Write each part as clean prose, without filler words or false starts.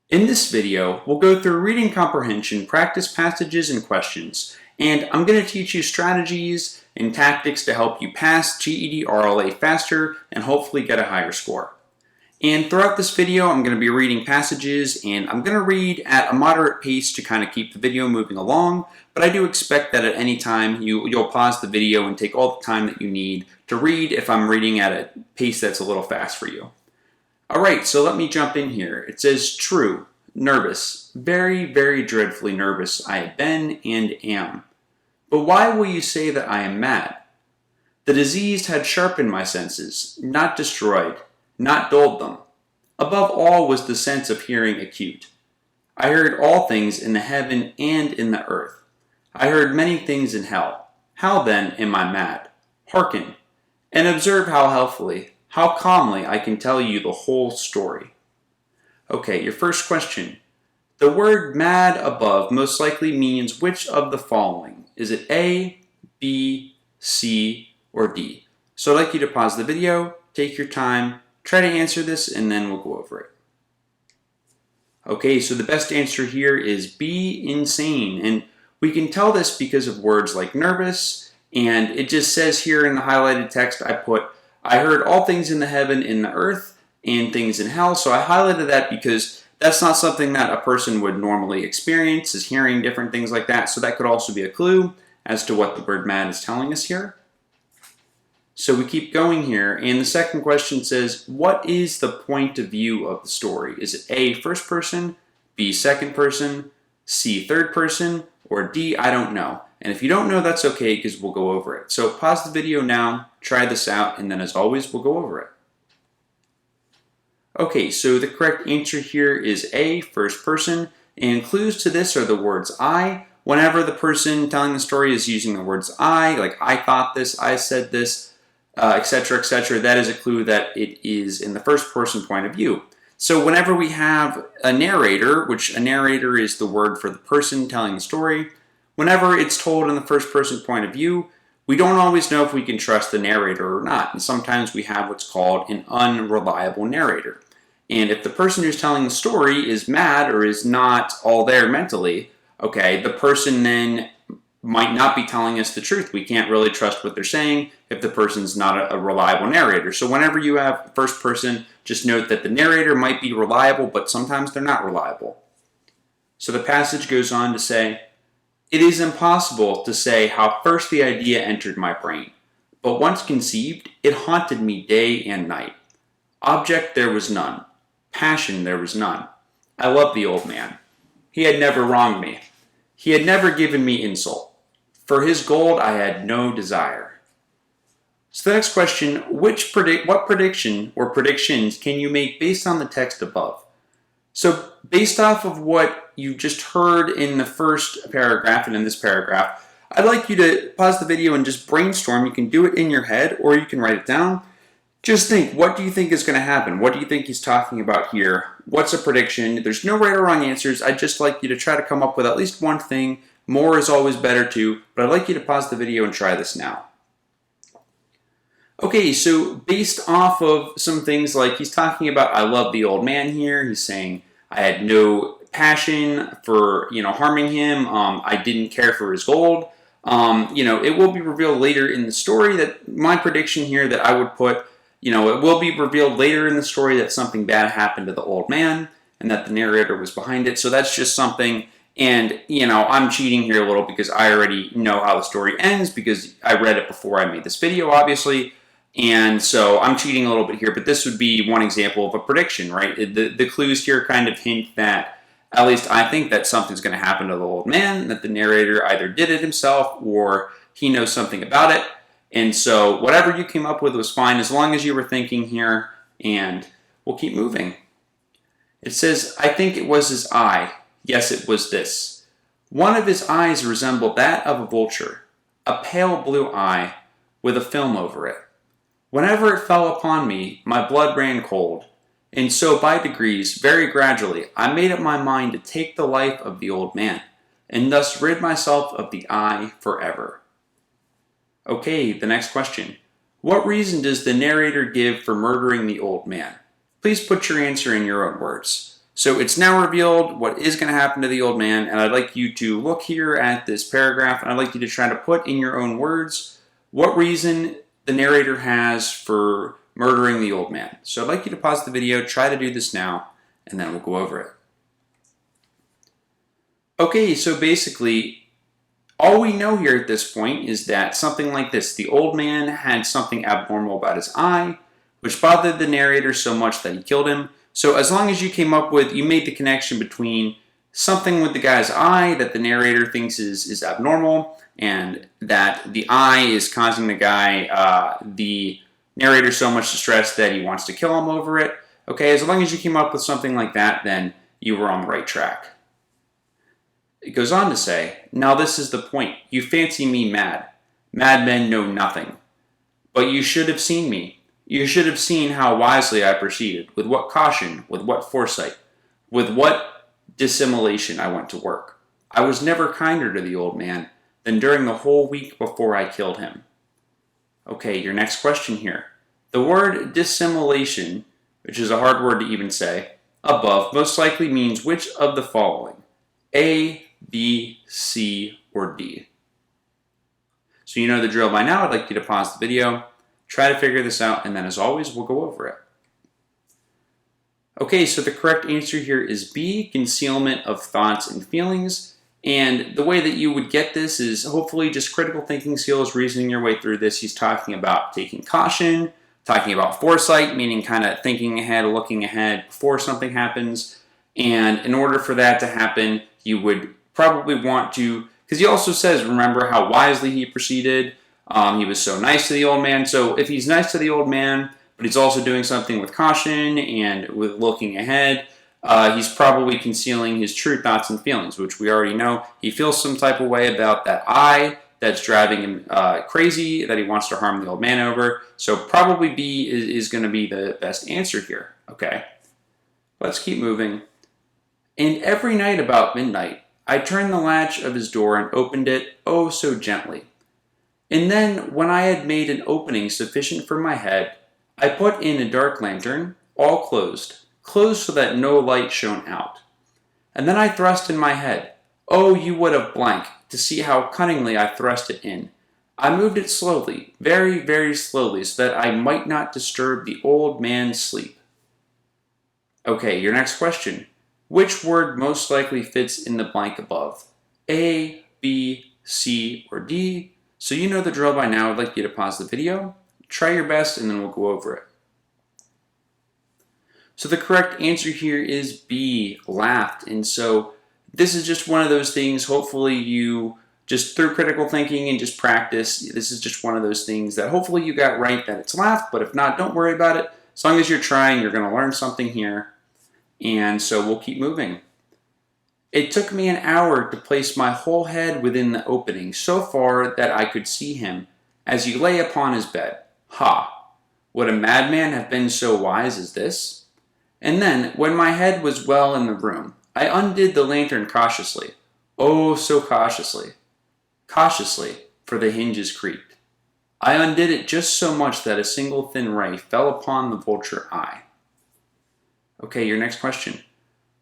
In this video, we'll go through reading comprehension, practice passages, and questions, and I'm going to teach you strategies and tactics to help you pass GED RLA faster and hopefully get a higher score. And throughout this video, I'm going to be reading passages, and I'm going to read at a moderate pace to kind of keep the video moving along, but I do expect that at any time you'll pause the video and take all the time that you need to read if I'm reading at a pace that's a little fast for you. Alright, so let me jump in here. It says, true, nervous, very, very dreadfully nervous I have been and am. But why will you say that I am mad? The disease had sharpened my senses, not destroyed, not dulled them. Above all was the sense of hearing acute. I heard all things in the heaven and in the earth. I heard many things in hell. How then am I mad? Hearken, and observe how healthfully, how calmly I can tell you the whole story. Okay, your first question. The word mad above most likely means which of the following? Is it A, B, C, or D? So I'd like you to pause the video, take your time, try to answer this, and then we'll go over it. Okay, so the best answer here is B, insane. And we can tell this because of words like nervous, and it just says here in the highlighted text I heard all things in the heaven, in the earth, and things in hell. So I highlighted that because that's not something that a person would normally experience, is hearing different things like that. So that could also be a clue as to what the word mad is telling us here. So we keep going here, and the second question says, what is the point of view of the story? Is it A, first person, B, second person, C, third person, or D, I don't know. And if you don't know, that's okay, because we'll go over it. So pause the video now, try this out, and then as always, we'll go over it. Okay, so the correct answer here is A, first person, and clues to this are the words I. Whenever the person telling the story is using the words I, like I thought this, I said this, etc., etc., that is a clue that it is in the first person point of view. So whenever we have a narrator, which a narrator is the word for the person telling the story, whenever it's told in the first person point of view, we don't always know if we can trust the narrator or not. And sometimes we have what's called an unreliable narrator. And if the person who's telling the story is mad or is not all there mentally, okay, the person then might not be telling us the truth. We can't really trust what they're saying if the person's not a reliable narrator. So whenever you have first person, just note that the narrator might be reliable, but sometimes they're not reliable. So the passage goes on to say, it is impossible to say how first the idea entered my brain, but once conceived, it haunted me day and night. Object there was none. Passion there was none. I loved the old man. He had never wronged me. He had never given me insult. For his gold I had no desire. So the next question, what prediction or predictions can you make based on the text above? So based off of what you just heard in the first paragraph and in this paragraph, I'd like you to pause the video and just brainstorm. You can do it in your head or you can write it down. Just think, what do you think is going to happen? What do you think he's talking about here? What's a prediction? There's no right or wrong answers. I'd just like you to try to come up with at least one thing. More is always better too, but I'd like you to pause the video and try this now. Okay, so based off of some things like he's talking about, I love the old man here. He's saying, I had no passion for, harming him. I didn't care for his gold. It will be revealed later in the story that my prediction here that I would put, it will be revealed later in the story that something bad happened to the old man and that the narrator was behind it. So that's just something, and, I'm cheating here a little because I already know how the story ends because I read it before I made this video, obviously. And so I'm cheating a little bit here, but this would be one example of a prediction, right? The clues here kind of hint that, at least I think that something's going to happen to the old man, that the narrator either did it himself or he knows something about it. And so whatever you came up with was fine as long as you were thinking here, and we'll keep moving. It says, I think it was his eye. Yes, it was this. One of his eyes resembled that of a vulture, a pale blue eye with a film over it. Whenever it fell upon me, my blood ran cold, and so by degrees, very gradually, I made up my mind to take the life of the old man, and thus rid myself of the eye forever. Okay, the next question. What reason does the narrator give for murdering the old man? Please put your answer in your own words. So it's now revealed what is going to happen to the old man, and I'd like you to look here at this paragraph, and I'd like you to try to put in your own words what reason the narrator has for murdering the old man. So I'd like you to pause the video, try to do this now, and then we'll go over it. Okay, so basically, all we know here at this point is that something like this: the old man had something abnormal about his eye, which bothered the narrator so much that he killed him. So as long as you made the connection between something with the guy's eye that the narrator thinks is abnormal, and that the eye is causing the narrator so much distress that he wants to kill him over it. Okay, as long as you came up with something like that, then you were on the right track. It goes on to say, now this is the point. You fancy me mad. Madmen know nothing. But you should have seen me. You should have seen how wisely I proceeded, with what caution, with what foresight, with what dissimulation I went to work. I was never kinder to the old man than during the whole week before I killed him. Okay, your next question here. The word dissimulation, which is a hard word to even say, above most likely means which of the following? A, B, C, or D? So you know the drill by now. I'd like you to pause the video, try to figure this out, and then as always, we'll go over it. Okay, so the correct answer here is B, concealment of thoughts and feelings. And the way that you would get this is hopefully just critical thinking skills, reasoning your way through this. He's talking about taking caution, talking about foresight, meaning kind of thinking ahead, looking ahead before something happens. And in order for that to happen, you would probably want to, because he also says, remember how wisely he proceeded. He was so nice to the old man. So if he's nice to the old man, but he's also doing something with caution and with looking ahead, he's probably concealing his true thoughts and feelings, which we already know. He feels some type of way about that eye that's driving him crazy, that he wants to harm the old man over. So probably B is going to be the best answer here. Okay, let's keep moving. And every night about midnight, I turned the latch of his door and opened it, oh so gently. And then, when I had made an opening sufficient for my head, I put in a dark lantern, all closed so that no light shone out. And then I thrust in my head. Oh, you would have blank to see how cunningly I thrust it in. I moved it slowly, very, very slowly, so that I might not disturb the old man's sleep. Okay, your next question. Which word most likely fits in the blank above? A, B, C, or D? So you know the drill by now. I'd like you to pause the video, try your best, and then we'll go over it. So the correct answer here is B, laughed. And so this is just one of those things, hopefully you just through critical thinking and just practice, this is just one of those things that hopefully you got right, that it's laughed, but if not, don't worry about it. As long as you're trying, you're going to learn something here. And so we'll keep moving. It took me an hour to place my whole head within the opening, so far that I could see him, as he lay upon his bed. Ha! Would a madman have been so wise as this? And then, when my head was well in the room, I undid the lantern cautiously. Oh, so cautiously. Cautiously, for the hinges creaked. I undid it just so much that a single thin ray fell upon the vulture eye. Okay, your next question.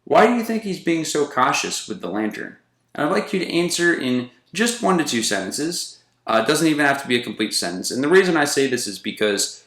Why do you think he's being so cautious with the lantern? And I'd like you to answer in just 1 to 2 sentences. It doesn't even have to be a complete sentence. And the reason I say this is because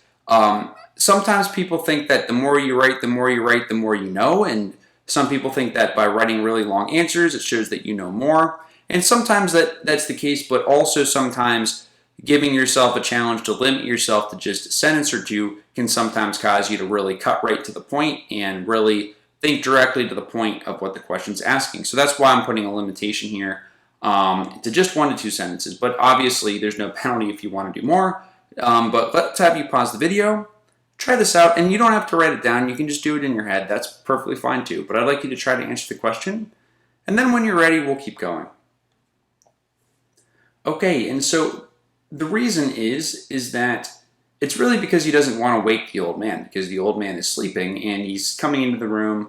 sometimes people think that the more you write, the more you know. And some people think that by writing really long answers, it shows that you know more. And sometimes that's the case, but also sometimes giving yourself a challenge to limit yourself to just a sentence or two can sometimes cause you to really cut right to the point and really think directly to the point of what the question's asking. So that's why I'm putting a limitation here to just 1 to 2 sentences. But obviously, there's no penalty if you want to do more. But let's have you pause the video, try this out, and you don't have to write it down. You can just do it in your head. That's perfectly fine too. But I'd like you to try to answer the question. And then when you're ready, we'll keep going. Okay, and so the reason is that it's really because he doesn't want to wake the old man, because the old man is sleeping and he's coming into the room.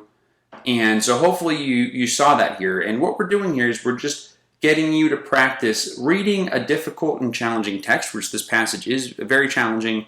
And so hopefully you saw that here. And what we're doing here is we're just getting you to practice reading a difficult and challenging text, which this passage is very challenging,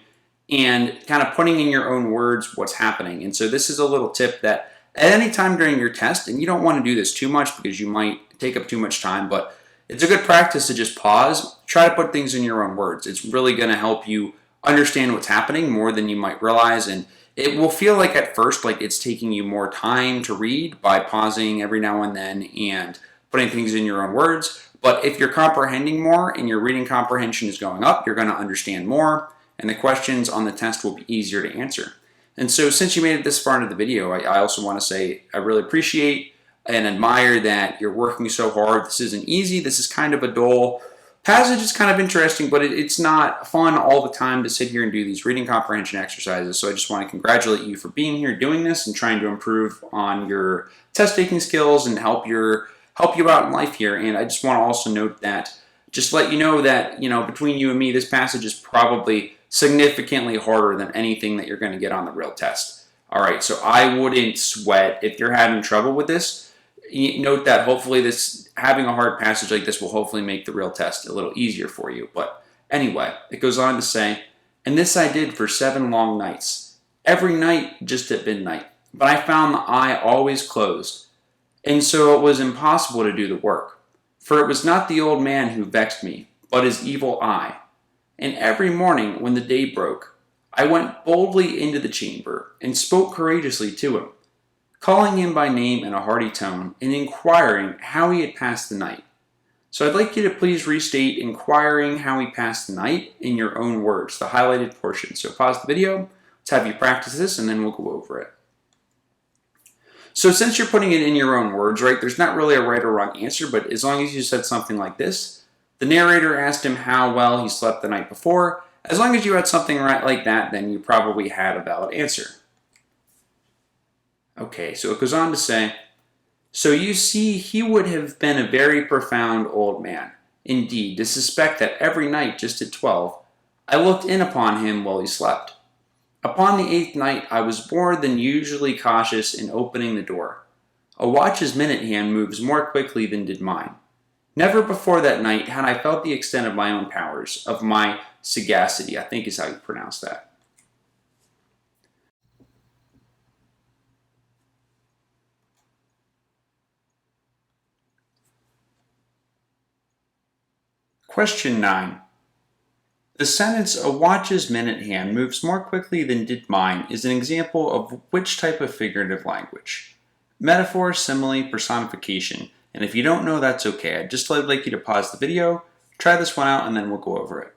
and kind of putting in your own words what's happening. And so this is a little tip that At any time during your test, and you don't want to do this too much because you might take up too much time, but it's a good practice to just pause, try to put things in your own words. It's really going to help you understand what's happening more than you might realize, and it will feel like at first like it's taking you more time to read by pausing every now and then and putting things in your own words. But if you're comprehending more and your reading comprehension is going up, you're going to understand more, and the questions on the test will be easier to answer. And so since you made it this far into the video, I also want to say I really appreciate and admire that you're working so hard. This isn't easy. This is kind of a dull passage. Is kind of interesting, but it's not fun all the time to sit here and do these reading comprehension exercises. So I just want to congratulate you for being here, doing this, and trying to improve on your test-taking skills and help you out in life here. And I just want to also note that, just let you know that, between you and me, this passage is probably significantly harder than anything that you're going to get on the real test. All right, so I wouldn't sweat if you're having trouble with this. Note that hopefully having a hard passage like this will hopefully make the real test a little easier for you. But anyway, it goes on to say, and this I did for 7 long nights, every night just at midnight. But I found the eye always closed, and so it was impossible to do the work. For it was not the old man who vexed me, but his evil eye. And every morning when the day broke, I went boldly into the chamber and spoke courageously to him, calling him by name in a hearty tone and inquiring how he had passed the night. So I'd like you to please restate inquiring how he passed the night in your own words, the highlighted portion. So pause the video, let's have you practice this, and then we'll go over it. So since you're putting it in your own words, right, there's not really a right or wrong answer, but as long as you said something like this, the narrator asked him how well he slept the night before. As long as you had something right like that, then you probably had a valid answer. Okay, so it goes on to say, so you see, he would have been a very profound old man, indeed, to suspect that every night just at 12, I looked in upon him while he slept. Upon the 8th night, I was more than usually cautious in opening the door. A watch's minute hand moves more quickly than did mine. Never before that night had I felt the extent of my own powers, of my sagacity, I think is how you pronounce that. Question 9. The sentence, a watch's minute hand moves more quickly than did mine, is an example of which type of figurative language? Metaphor, simile, personification. And if you don't know, that's okay. I'd just like you to pause the video, try this one out, and then we'll go over it.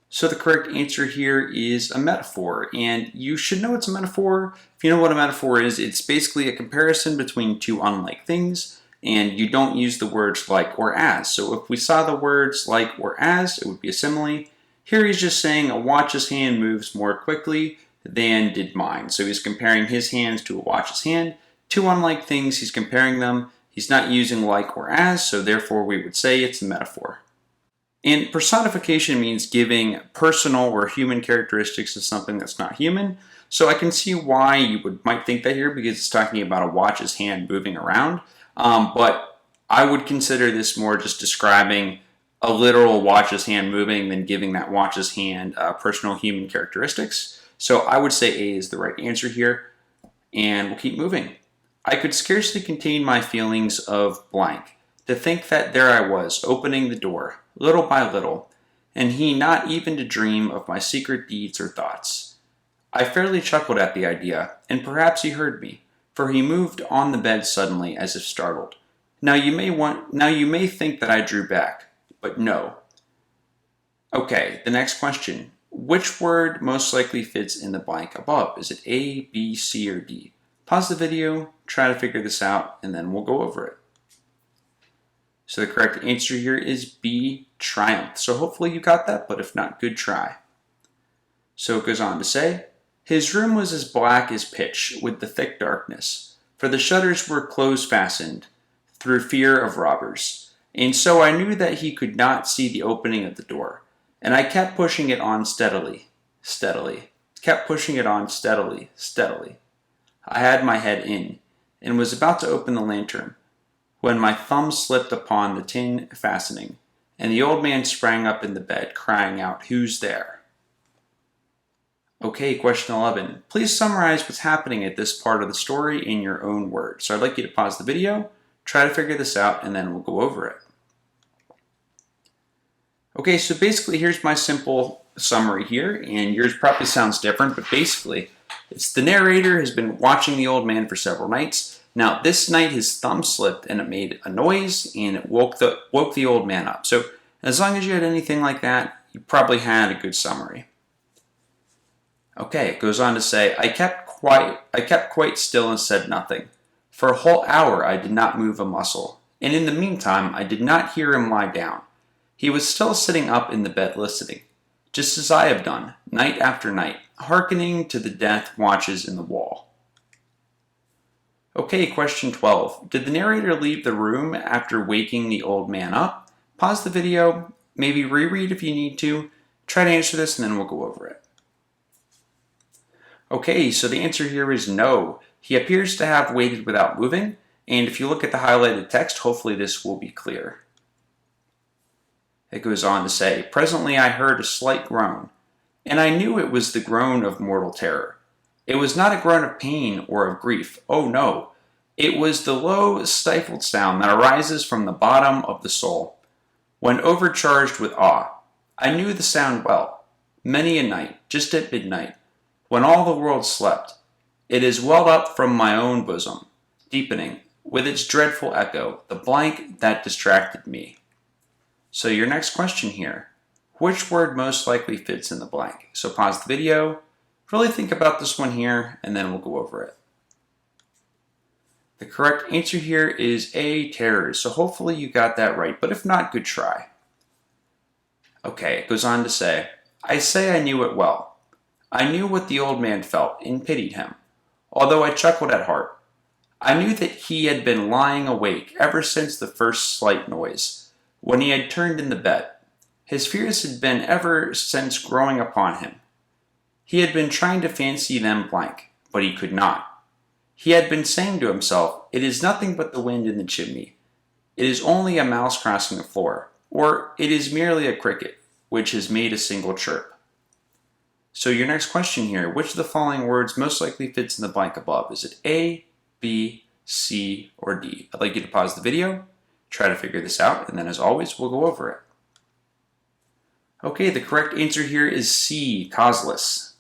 So the correct answer here is a metaphor, and you should know it's a metaphor. If you know what a metaphor is, it's basically a comparison between two unlike things, and you don't use the words like or as. So if we saw the words like or as, it would be a simile. Here he's just saying a watch's hand moves more quickly than did mine. So he's comparing his hands to a watch's hand. Two unlike things, he's comparing them. He's not using like or as, so therefore we would say it's a metaphor. And personification means giving personal or human characteristics to something that's not human. So I can see why you might think that here, because it's talking about a watch's hand moving around. But I would consider this more just describing a literal watch's hand moving than giving that watch's hand personal human characteristics. So I would say A is the right answer here, and we'll keep moving. I could scarcely contain my feelings of blank, to think that there I was, opening the door, little by little, and he not even to dream of my secret deeds or thoughts. I fairly chuckled at the idea, and perhaps he heard me, for he moved on the bed suddenly as if startled. Now you may think that I drew back, but no. Okay, the next question. Which word most likely fits in the blank above? Is it A, B, C, or D? Pause the video, try to figure this out, and then we'll go over it. So the correct answer here is B, triumph. So hopefully you got that, but if not, good try. So it goes on to say, his room was as black as pitch with the thick darkness, for the shutters were close fastened through fear of robbers. And so I knew that he could not see the opening of the door, and I kept pushing it on steadily. Kept pushing it on steadily. I had my head in, and was about to open the lantern, when my thumb slipped upon the tin fastening, and the old man sprang up in the bed, crying out, "Who's there?" Okay, question 11. Please summarize what's happening at this part of the story in your own words. So I'd like you to pause the video, try to figure this out, and then we'll go over it. Okay, so basically here's my simple summary here, and yours probably sounds different, but basically it's the narrator has been watching the old man for several nights. Now this night his thumb slipped and it made a noise and it woke the old man up. So as long as you had anything like that, you probably had a good summary. Okay, it goes on to say, I kept quite still and said nothing. For a whole hour I did not move a muscle, and in the meantime I did not hear him lie down. He was still sitting up in the bed listening, just as I have done, night after night, hearkening to the death watches in the wall. Okay, question 12. Did the narrator leave the room after waking the old man up? Pause the video, maybe reread if you need to, try to answer this, and then we'll go over it. Okay, so the answer here is no. He appears to have waited without moving, and if you look at the highlighted text, hopefully this will be clear. It goes on to say, presently I heard a slight groan, and I knew it was the groan of mortal terror. It was not a groan of pain or of grief. Oh no, it was the low, stifled sound that arises from the bottom of the soul, when overcharged with awe. I knew the sound well. Many a night, just at midnight, when all the world slept, it has welled up from my own bosom, deepening, with its dreadful echo, the blank that distracted me. So your next question here, which word most likely fits in the blank? So pause the video, really think about this one here, and then we'll go over it. The correct answer here is A, terrors. So hopefully you got that right, but if not, good try. Okay, it goes on to say I knew it well. I knew what the old man felt and pitied him, although I chuckled at heart. I knew that he had been lying awake ever since the first slight noise, when he had turned in the bed. His fears had been ever since growing upon him. He had been trying to fancy them blank, but he could not. He had been saying to himself, it is nothing but the wind in the chimney. It is only a mouse crossing the floor, or it is merely a cricket, which has made a single chirp. So your next question here, which of the following words most likely fits in the blank above? Is it A, B, C, or D? I'd like you to pause the video, try to figure this out, and then as always, we'll go over it. Okay, the correct answer here is C, causeless.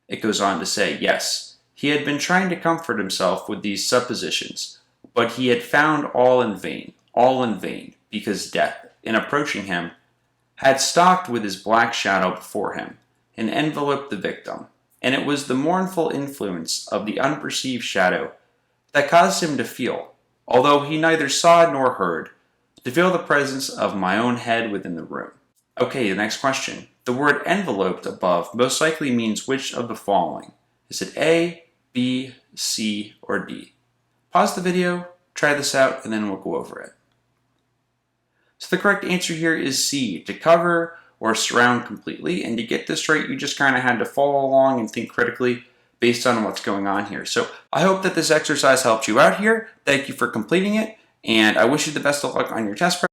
It goes on to say, yes, he had been trying to comfort himself with these suppositions, but he had found all in vain, because death, in approaching him, had stalked with his black shadow before him, and enveloped the victim, and it was the mournful influence of the unperceived shadow that caused him to feel, although he neither saw nor heard, to feel the presence of my own head within the room. Okay, the next question. The word enveloped above most likely means which of the following? Is it A, B, C, or D? Pause the video, try this out, and then we'll go over it. So the correct answer here is C, to cover or surround completely, and to get this right, you just kind of had to follow along and think critically based on what's going on here. So I hope that this exercise helped you out here. Thank you for completing it, and I wish you the best of luck on your test prep.